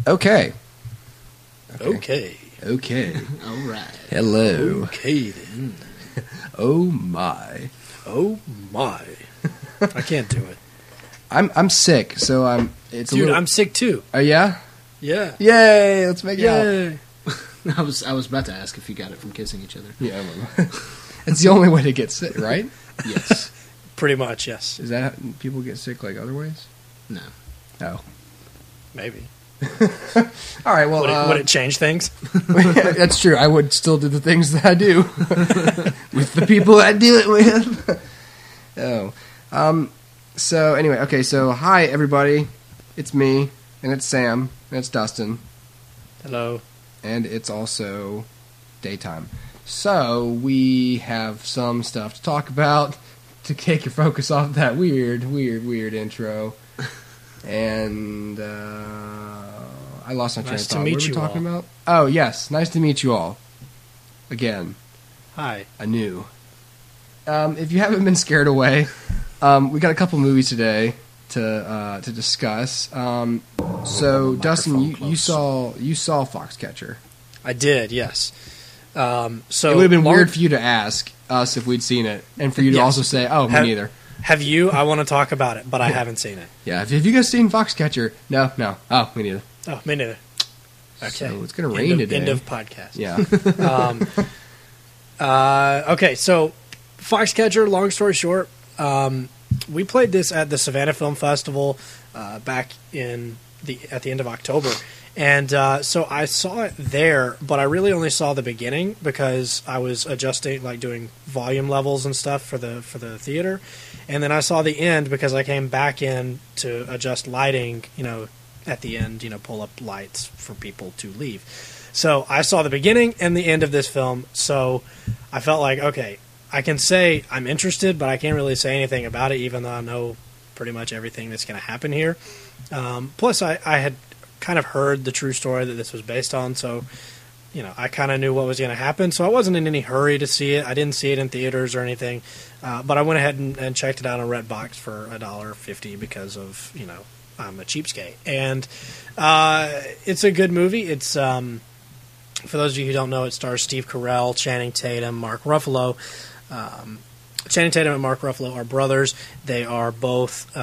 Okay. Okay. All right. Hello. Okay, then. Oh, my. Oh, my. I can't do it. I'm sick, so I'm sick, too. Oh, yeah? Yeah. Yay! Let's make out. I was about to ask if you got it from kissing each other. Yeah, it's the only way to get sick, right? Yes. Pretty much, yes. Is that how people get sick like other ways? No. Oh. Maybe. All right, well... Would it change things? That's true. I would still do the things that I do with the people I do it with. So, anyway, okay, so hi, everybody. It's me, and it's Sam, and it's Dustin. Hello. And it's also daytime. So, we have some stuff to talk about to take your focus off that weird intro. And, I lost my train of thought. What were we talking about? Oh, yes. Nice to meet you all. Again. Hi. Anew. If you haven't been scared away, we got a couple movies today to discuss. So, Dustin, you saw Foxcatcher. I did, yes. So it would have been weird for you to ask us if we'd seen it, and for you to also say, "Oh, me neither." Have you? I want to talk about it, but I haven't seen it. Yeah, have you guys seen Foxcatcher? No. Oh, me neither. Oh, me neither. Okay. So it's going to rain today. End of podcast. Yeah. Okay, so Foxcatcher, long story short, we played this at the Savannah Film Festival back at the end of October. And so I saw it there, but I really only saw the beginning because I was adjusting, like doing volume levels and stuff for the theater. And then I saw the end because I came back in to adjust lighting, at the end, pull up lights for people to leave. So I saw the beginning and the end of this film. So I felt like, okay, I can say I'm interested, but I can't really say anything about it, even though I know pretty much everything that's going to happen here. Plus, I had kind of heard the true story that this was based on, so I kind of knew what was going to happen. So I wasn't in any hurry to see it. I didn't see it in theaters or anything, but I went ahead and checked it out on Redbox for $1.50 because of I'm a cheapskate. And it's a good movie. It's for those of you who don't know, it stars Steve Carell, Channing Tatum, Mark Ruffalo. Channing Tatum and Mark Ruffalo are brothers. They are both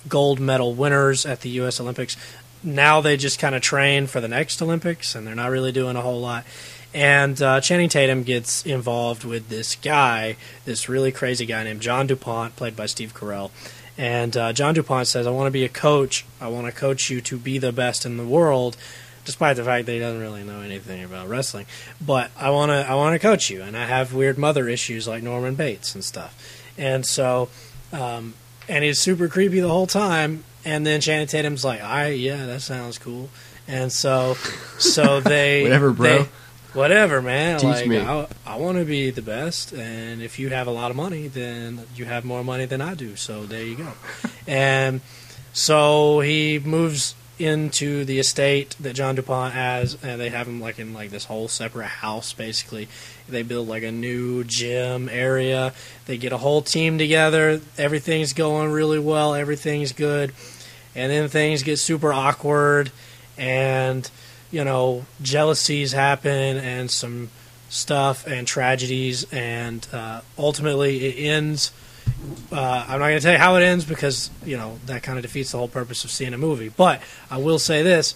gold medal winners at the U.S. Olympics. Now they just kind of train for the next Olympics, and they're not really doing a whole lot. And Channing Tatum gets involved with this guy, this really crazy guy named John DuPont, played by Steve Carell. And John DuPont says, I want to be a coach. I want to coach you to be the best in the world, despite the fact that he doesn't really know anything about wrestling. But I want to coach you, and I have weird mother issues like Norman Bates and stuff. And so, and he's super creepy the whole time. And then Channing Tatum's like, yeah, that sounds cool. And so they whatever, bro. Whatever, man. Teach me. I want to be the best, and if you have a lot of money, then you have more money than I do. So there you go. And so he moves into the estate that John DuPont has, and they have him in this whole separate house. Basically, they build a new gym area. They get a whole team together. Everything's going really well. Everything's good, and then things get super awkward, and jealousies happen, and some stuff, and tragedies, and ultimately it ends. I'm not going to tell you how it ends because, that kind of defeats the whole purpose of seeing a movie. But I will say this,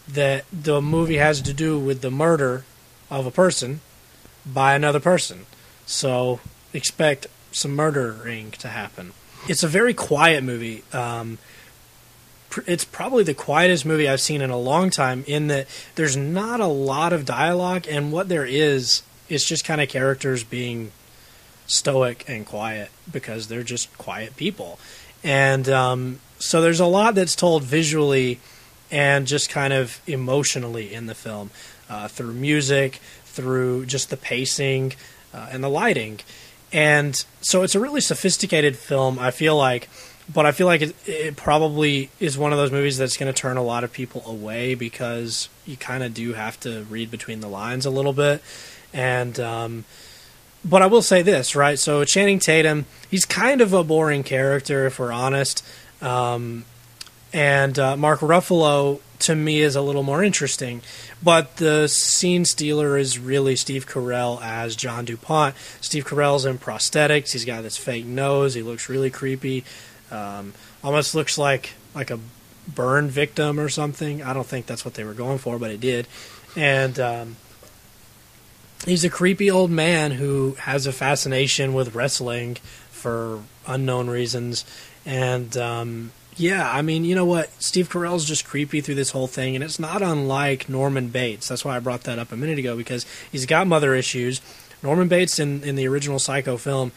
that the movie has to do with the murder of a person by another person. So expect some murdering to happen. It's a very quiet movie. It's probably the quietest movie I've seen in a long time in that there's not a lot of dialogue, and what there is, it's just kind of characters being stoic and quiet because they're just quiet people. And so there's a lot that's told visually and just kind of emotionally in the film through music, through just the pacing and the lighting. And so it's a really sophisticated film, I feel like, but I feel like it probably is one of those movies that's going to turn a lot of people away because you kind of do have to read between the lines a little bit. And but I will say this, right? So Channing Tatum, he's kind of a boring character, if we're honest. And Mark Ruffalo to me is a little more interesting. But the scene stealer is really Steve Carell as John DuPont. Steve Carell's in prosthetics. He's got this fake nose. He looks really creepy. Almost looks like a burn victim or something. I don't think that's what they were going for, but it did. And he's a creepy old man who has a fascination with wrestling for unknown reasons. And yeah, I mean, you know what? Steve Carell's just creepy through this whole thing, and it's not unlike Norman Bates. That's why I brought that up a minute ago, because he's got mother issues. Norman Bates in the original Psycho film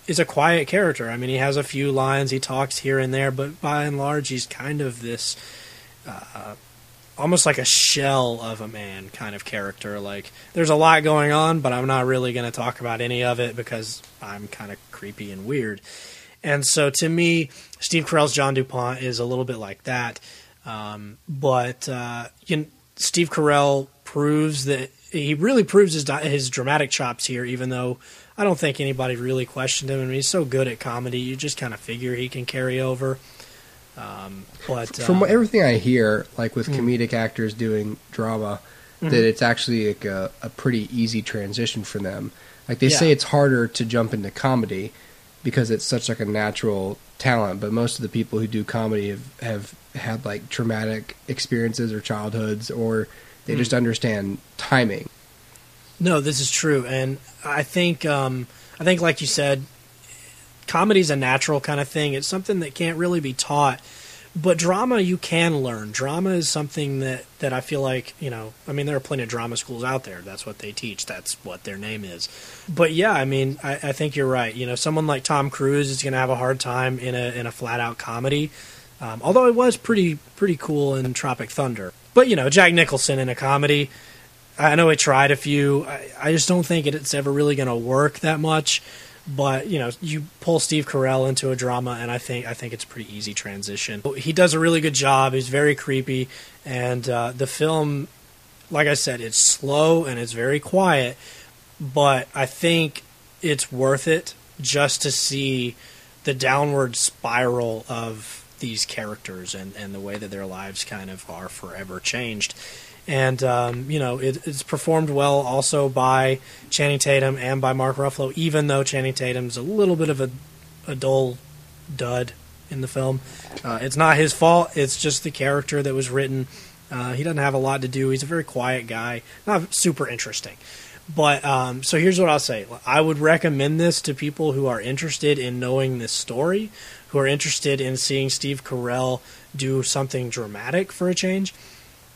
is a quiet character. I mean, he has a few lines, he talks here and there, but by and large, he's kind of this almost like a shell of a man kind of character. Like, there's a lot going on, but I'm not really going to talk about any of it because I'm kind of creepy and weird. And so to me, Steve Carell's John DuPont is a little bit like that. But Steve Carell proves that he really proves his dramatic chops here, even though I don't think anybody really questioned him. I mean, he's so good at comedy, you just kind of figure he can carry over. But from everything I hear, like with comedic actors doing drama, that it's actually like a pretty easy transition for them. Like they say it's harder to jump into comedy because it's such like a natural talent, but most of the people who do comedy have had like traumatic experiences or childhoods, or they just understand timing. No, this is true, and I think like you said, comedy's a natural kind of thing. It's something that can't really be taught. But drama you can learn. Drama is something that I feel like, I mean, there are plenty of drama schools out there. That's what they teach. That's what their name is. But yeah, I mean, I think you're right. Someone like Tom Cruise is going to have a hard time in a flat-out comedy. Although it was pretty cool in Tropic Thunder. But, Jack Nicholson in a comedy, I know he tried a few. I just don't think it's ever really going to work that much. But, you pull Steve Carell into a drama, and I think it's a pretty easy transition. He does a really good job. He's very creepy. And the film, like I said, it's slow and it's very quiet. But I think it's worth it just to see the downward spiral of these characters and the way that their lives kind of are forever changed. And, it's performed well also by Channing Tatum and by Mark Ruffalo, even though Channing Tatum's a little bit of a dull dud in the film. It's not his fault. It's just the character that was written. He doesn't have a lot to do. He's a very quiet guy, not super interesting. But so here's what I'll say. I would recommend this to people who are interested in knowing this story, who are interested in seeing Steve Carell do something dramatic for a change,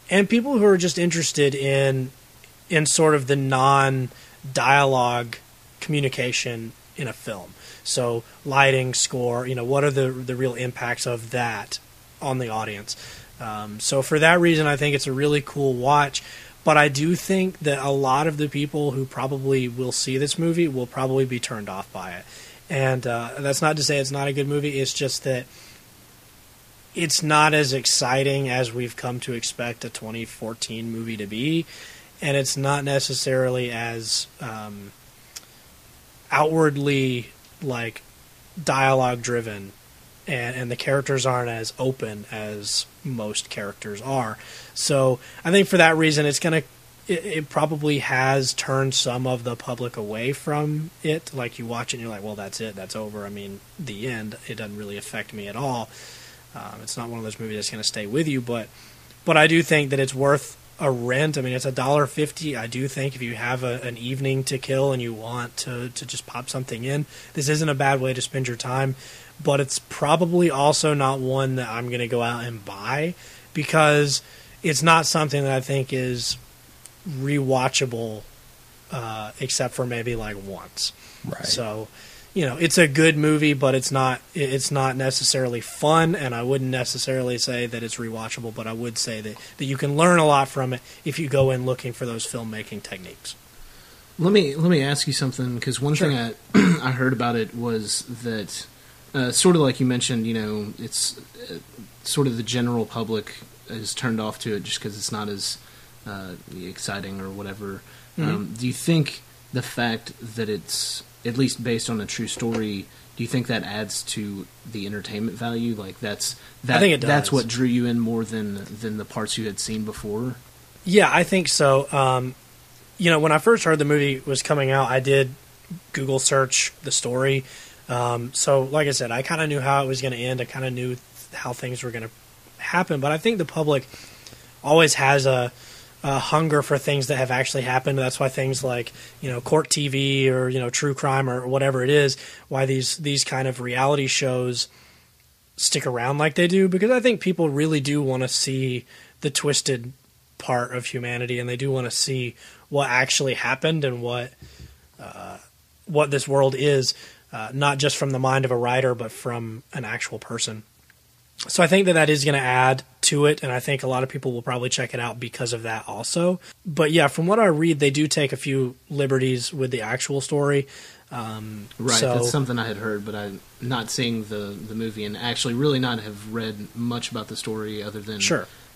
and people who are just interested in sort of the non-dialogue communication in a film. So lighting, score, what are the real impacts of that on the audience? So for that reason, I think it's a really cool watch. But I do think that a lot of the people who probably will see this movie will probably be turned off by it. And that's not to say it's not a good movie. It's just that it's not as exciting as we've come to expect a 2014 movie to be. And it's not necessarily as outwardly like dialogue driven. And the characters aren't as open as most characters are. So I think for that reason, it probably has turned some of the public away from it. Like you watch it and you're like, well, that's it. That's over. I mean, the end. It doesn't really affect me at all. It's not one of those movies that's going to stay with you. But I do think that it's worth a rent. I mean, it's $1.50. I do think if you have an evening to kill and you want to just pop something in, this isn't a bad way to spend your time. But it's probably also not one that I'm going to go out and buy because it's not something that I think is rewatchable except for maybe like once. Right. So, it's a good movie, but it's not necessarily fun, and I wouldn't necessarily say that it's rewatchable, but I would say that you can learn a lot from it if you go in looking for those filmmaking techniques. Let me ask you something, because one thing I heard about it was that sort of like you mentioned, it's sort of the general public is turned off to it just because it's not as exciting or whatever. Mm-hmm. Do you think the fact that it's at least based on a true story do you think that adds to the entertainment value? Like I think it does. That's what drew you in more than the parts you had seen before? Yeah, I think so. When I first heard the movie was coming out, I did Google search the story. So, like I said, I kind of knew how it was going to end. I kind of knew how things were going to happen. But I think the public always has a hunger for things that have actually happened. That's why things like, court TV or, true crime or whatever it is, why these kind of reality shows stick around like they do. Because I think people really do want to see the twisted part of humanity, and they do want to see what actually happened and what this world is, not just from the mind of a writer, but from an actual person. So I think that is going to add to it, and I think a lot of people will probably check it out because of that also. But yeah, from what I read, they do take a few liberties with the actual story. Right, that's something I had heard, but I'm not seeing the movie and actually really not have read much about the story other than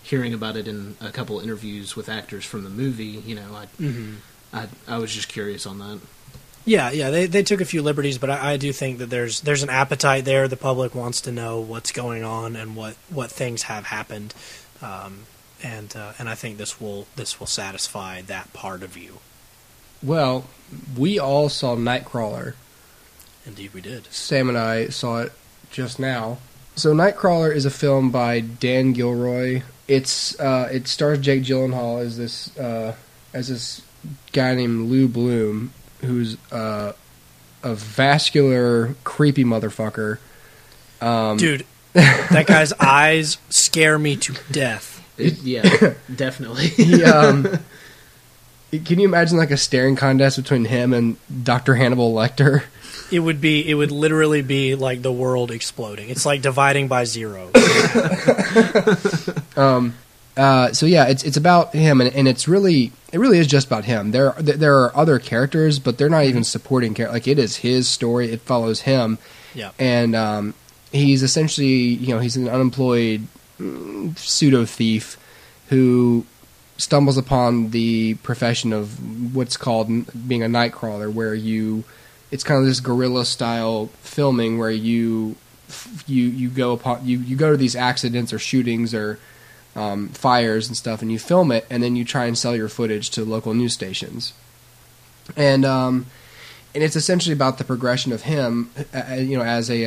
hearing about it in a couple interviews with actors from the movie. I was just curious on that. Yeah, they took a few liberties, but I do think that there's an appetite there. The public wants to know what's going on and what things have happened, and I think this will satisfy that part of you. Well, we all saw Nightcrawler. Indeed, we did. Sam and I saw it just now. So Nightcrawler is a film by Dan Gilroy. It stars Jake Gyllenhaal as this guy named Lou Bloom, who's a vascular, creepy motherfucker. Dude, that guy's eyes scare me to death. Yeah, definitely. Can you imagine like a staring contest between him and Dr. Hannibal Lecter? It would literally be like the world exploding. It's like dividing by zero. So yeah, it's about him, and it really is just about him. There are other characters, but they're not even supporting characters. Like, it is his story. It follows him. Yeah. And he's essentially, he's an unemployed pseudo thief who stumbles upon the profession of what's called being a nightcrawler, where it's kind of this guerrilla style filming where you go to these accidents or shootings or fires and stuff, and you film it, and then you try and sell your footage to local news stations. And it's essentially about the progression of him, as he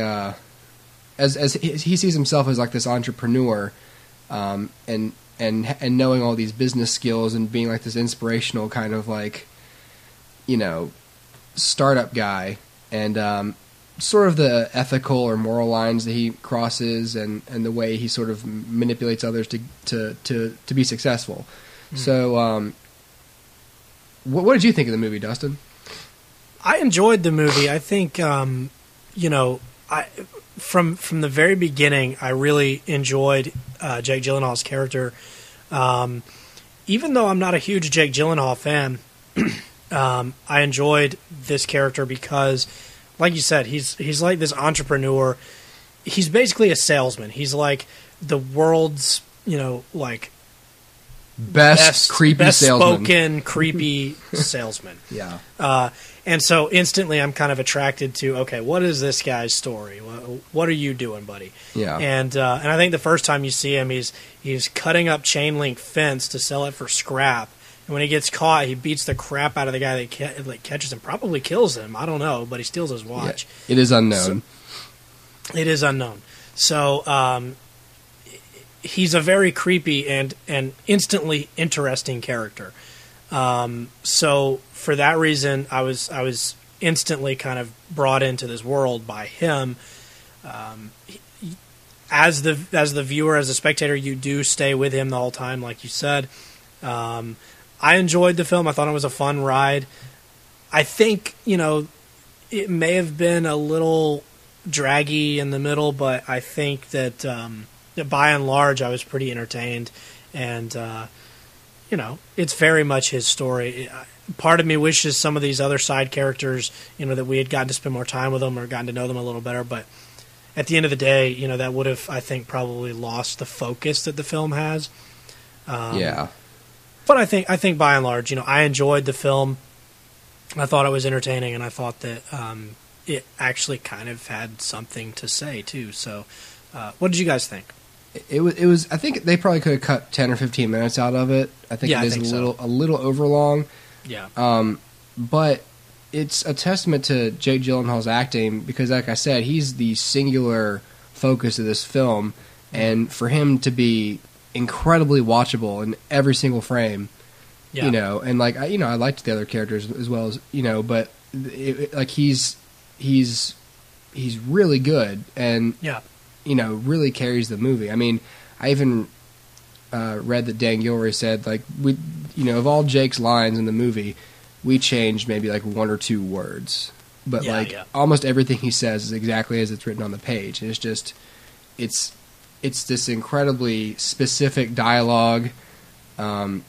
sees himself as like this entrepreneur, and knowing all these business skills and being like this inspirational kind of like, startup guy, and sort of the ethical or moral lines that he crosses, and the way he sort of manipulates others to be successful. Mm. So, what did you think of the movie, Dustin? I enjoyed the movie. I think, from the very beginning, I really enjoyed Jake Gyllenhaal's character. Even though I'm not a huge Jake Gyllenhaal fan, I enjoyed this character because, like you said, he's like this entrepreneur. He's basically a salesman. He's like the world's, best creepy salesman. Spoken creepy salesman. Yeah. And so instantly I'm kind of attracted to, okay, what is this guy's story? What are you doing, buddy? Yeah. And I think the first time you see him, he's cutting up chain link fence to sell it for scrap. And when he gets caught, he beats the crap out of the guy that catches him, probably kills him. I don't know, but he steals his watch. Yeah, it is unknown. It is unknown. So he's a very creepy and instantly interesting character. So for that reason, I was instantly kind of brought into this world by him. As the viewer, as a spectator, you do stay with him the whole time, like you said. I enjoyed the film. I thought it was a fun ride. I think, it may have been a little draggy in the middle, but I think that by and large I was pretty entertained. And, it's very much his story. Part of me wishes some of these other side characters, that we had gotten to spend more time with them or gotten to know them a little better. But at the end of the day, that would have, I think, probably lost the focus that the film has. Yeah. But I think by and large, I enjoyed the film. I thought it was entertaining, and I thought that, it actually kind of had something to say too. So, what did you guys think? It was. I think they probably could have cut 10 or 15 minutes out of it. I think it is a little overlong. Yeah. But it's a testament to Jake Gyllenhaal's acting because, like I said, he's the singular focus of this film, and for him to be incredibly watchable in every single frame, you know, and like I liked the other characters as well as but like he's really good and really carries the movie. I mean, I even read that Dan Gilroy said like we of all Jake's lines in the movie, we changed maybe like one or two words, but almost everything he says is exactly as it's written on the page. And it's just it's this incredibly specific dialogue. I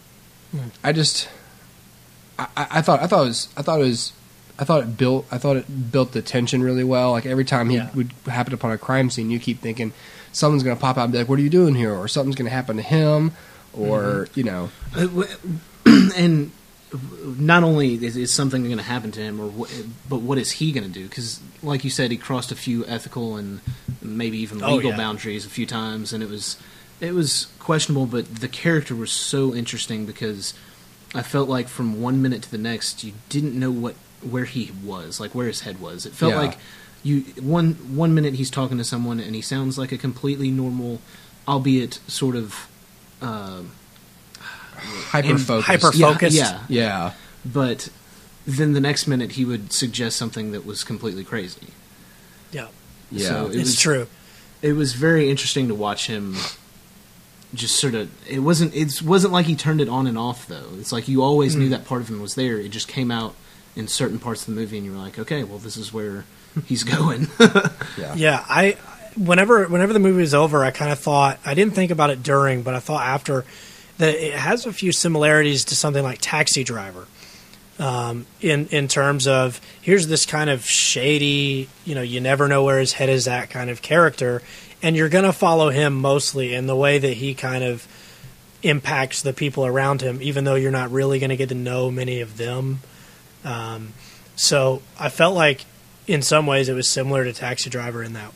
thought it built the tension really well. Like every time he would happen upon a crime scene, you keep thinking someone's going to pop out and be like, "What are you doing here?" Or something's going to happen to him, or And not only is something going to happen to him, but what is he going to do? Because, like you said, he crossed a few ethical and maybe even legal boundaries a few times, and it was questionable. But the character was so interesting because I felt like from one minute to the next, you didn't know where he was, like where his head was. It felt like one minute he's talking to someone and he sounds like a completely normal, albeit sort of hyper-focused. Yeah. But then the next minute he would suggest something that was completely crazy. Yeah. So it's true. It was very interesting to watch him just sort of... It wasn't like he turned it on and off, though. It's like you always knew that part of him was there. It just came out in certain parts of the movie and you were like, okay, well, this is where he's going. Yeah, whenever the movie was over, I kind of thought... I didn't think about it during, but I thought after... that it has a few similarities to something like Taxi Driver, in terms of here's this kind of shady, you never know where his head is at kind of character, and you're going to follow him mostly in the way that he kind of impacts the people around him, even though you're not really going to get to know many of them. So I felt like in some ways it was similar to Taxi Driver in that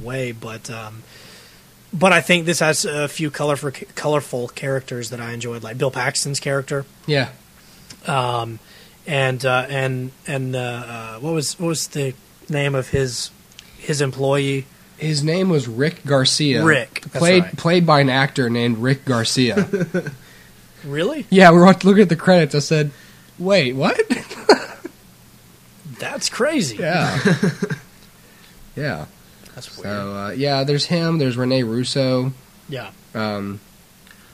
way, but I think this has a few colorful characters that I enjoyed, like Bill Paxton's character. Yeah. And what was the name of his employee? His name was Rick Garcia. Rick, played by an actor named Rick Garcia. Really? Yeah, we were looking at the credits. I said, "Wait, what?" That's crazy. Yeah. Yeah. That's weird. So there's him. There's Rene Russo. Yeah.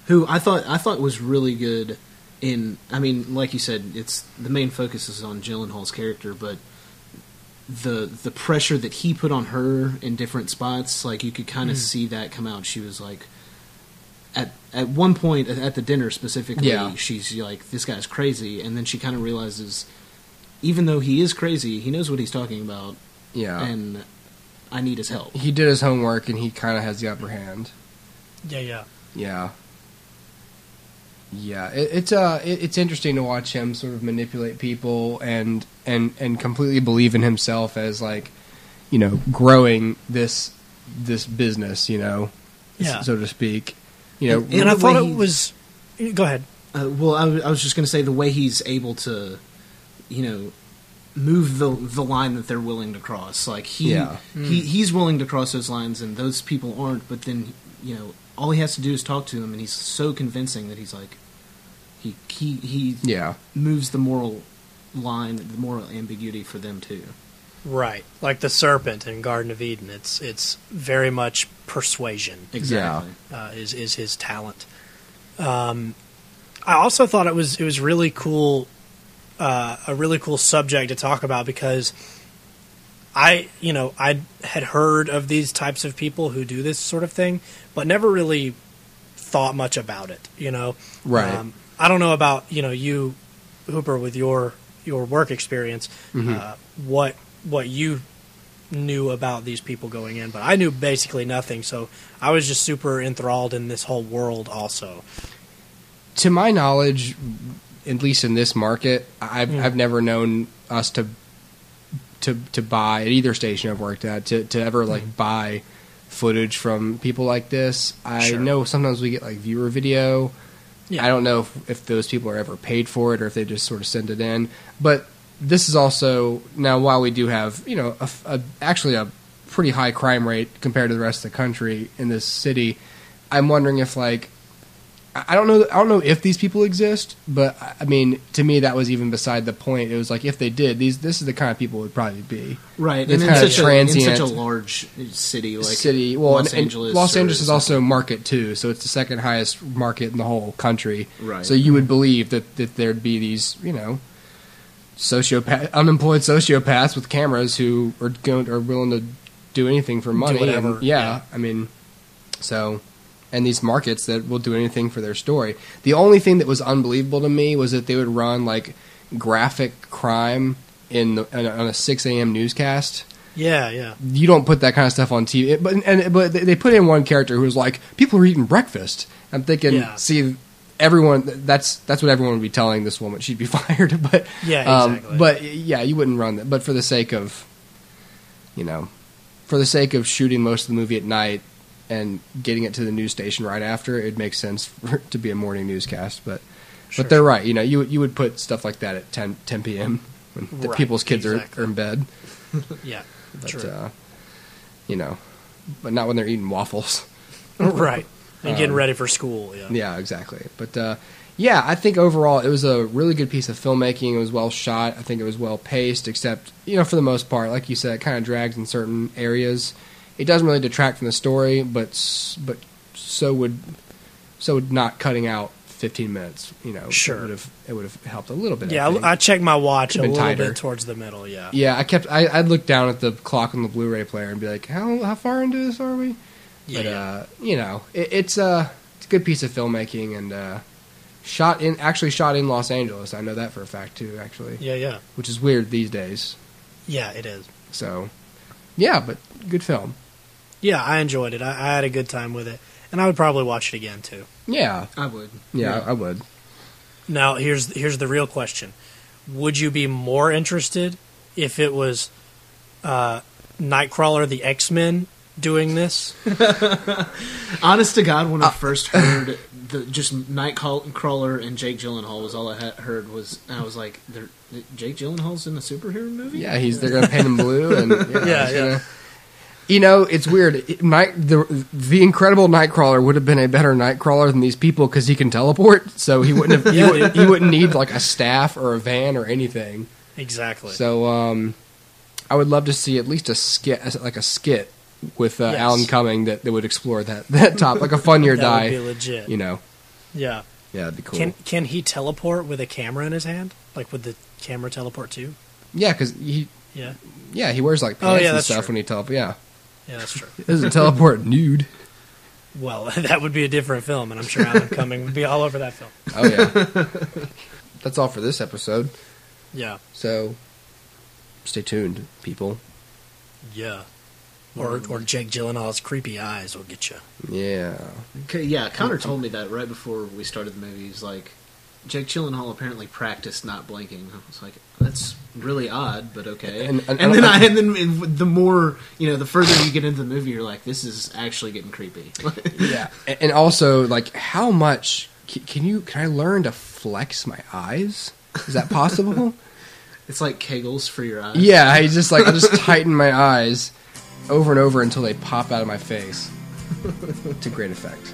Who I thought was really good in. I mean, like you said, it's the main focus is on Gyllenhaal's character, but the pressure that he put on her in different spots, like you could kind of see that come out. She was like, at one point at the dinner specifically, she's like, "This guy's crazy," and then she kind of realizes, even though he is crazy, he knows what he's talking about. Yeah. And I need his help. He did his homework, and he kind of has the upper hand. Yeah. It's interesting to watch him sort of manipulate people and completely believe in himself as like, growing this business, so to speak. And I thought it was. Go ahead. Well, I was just going to say the way he's able to, move the line that they're willing to cross. Like he's willing to cross those lines, and those people aren't. But then all he has to do is talk to him, and he's so convincing that he's like he moves the moral line, the moral ambiguity for them too. Right, like the serpent in Garden of Eden. It's very much persuasion. Exactly, is his talent. I also thought it was really cool. A really cool subject to talk about because I had heard of these types of people who do this sort of thing, but never really thought much about it. Right. I don't know about you, Hooper, with your work experience, what you knew about these people going in, but I knew basically nothing. So I was just super enthralled in this whole world. Also, to my knowledge, at least in this market, I've never known us to buy at either station I've worked at to ever like buy footage from people like this. I know sometimes we get like viewer video. Yeah. I don't know if those people are ever paid for it or if they just sort of send it in. But this is also, now while we do have, you know, actually a pretty high crime rate compared to the rest of the country in this city, I'm wondering if like, I don't know if these people exist, but I mean, to me that was even beside the point. It was like if they did, this is the kind of people it would probably be. Right, and in such a large city like Los Angeles. Los Angeles is also market too, so it's the second highest market in the whole country. Right. So you would believe that there'd be these, you know, unemployed sociopaths with cameras who are willing to do anything for money. Do whatever. Yeah, I mean, so. And these markets that will do anything for their story. The only thing that was unbelievable to me was that they would run like graphic crime on a 6 a.m. newscast. Yeah. You don't put that kind of stuff on TV. But they put in one character who was like, people are eating breakfast. I'm thinking, see, everyone, that's what everyone would be telling this woman. She'd be fired. But exactly. But yeah, you wouldn't run that. But for the sake of, you know, shooting most of the movie at night, and getting it to the news station right after, it makes sense for it to be a morning newscast. But they're right. You know, you would put stuff like that at 10 p.m. when people's kids are in bed. Yeah, but, true. You know, but not when they're eating waffles. Right. And getting ready for school. Yeah. Yeah, exactly. But yeah, I think overall it was a really good piece of filmmaking. It was well shot. I think it was well paced, except, you know, for the most part, like you said, it kind of drags in certain areas. It doesn't really detract from the story, but so would not cutting out 15 minutes. You know, sure, it would have helped a little bit. Yeah, I checked my watch a little tighter. bit towards the middle. Yeah, yeah. I'd look down at the clock on the Blu-ray player and be like, how far into this are we? Yeah, but you know, it's a good piece of filmmaking and shot in Los Angeles. I know that for a fact too. Actually, yeah, which is weird these days. Yeah, it is. So, yeah, but good film. Yeah, I enjoyed it. I had a good time with it, and I would probably watch it again too. Yeah, I would. Yeah, I would. Now, here's the real question: would you be more interested if it was Nightcrawler, the X-Men, doing this? Honest to God, when I first heard just Nightcrawler and Jake Gyllenhaal was all I had heard and I was like, Jake Gyllenhaal's in a superhero movie? Yeah, they're going to paint him blue, and yeah. You know, it's weird. The Incredible Nightcrawler would have been a better Nightcrawler than these people because he can teleport. So he wouldn't have. He wouldn't need like a staff or a van or anything. Exactly. So I would love to see at least a skit with Alan Cumming that would explore that top, like a Fun Year Die. That would be legit. You know. Yeah. Yeah, that'd be cool. Can he teleport with a camera in his hand? Like, would the camera teleport too? Yeah, because he. Yeah, he wears like pants and stuff when he teleports. Yeah. Yeah, that's true. He doesn't teleport nude. Well, that would be a different film, and I'm sure Alan Cumming would be all over that film. Oh, yeah. That's all for this episode. Yeah. So, stay tuned, people. Yeah. Or Jake Gyllenhaal's creepy eyes will get you. Yeah. Yeah, Connor told me that right before we started the movie. He's like, Jake Gyllenhaal apparently practiced not blinking. I was like, that's really odd, but okay. And then the more, the further you get into the movie, you're like, this is actually getting creepy. Yeah. And also, like, how much can I learn to flex my eyes? Is that possible? It's like Kegels for your eyes. Yeah, I just tighten my eyes over and over until they pop out of my face to great effect.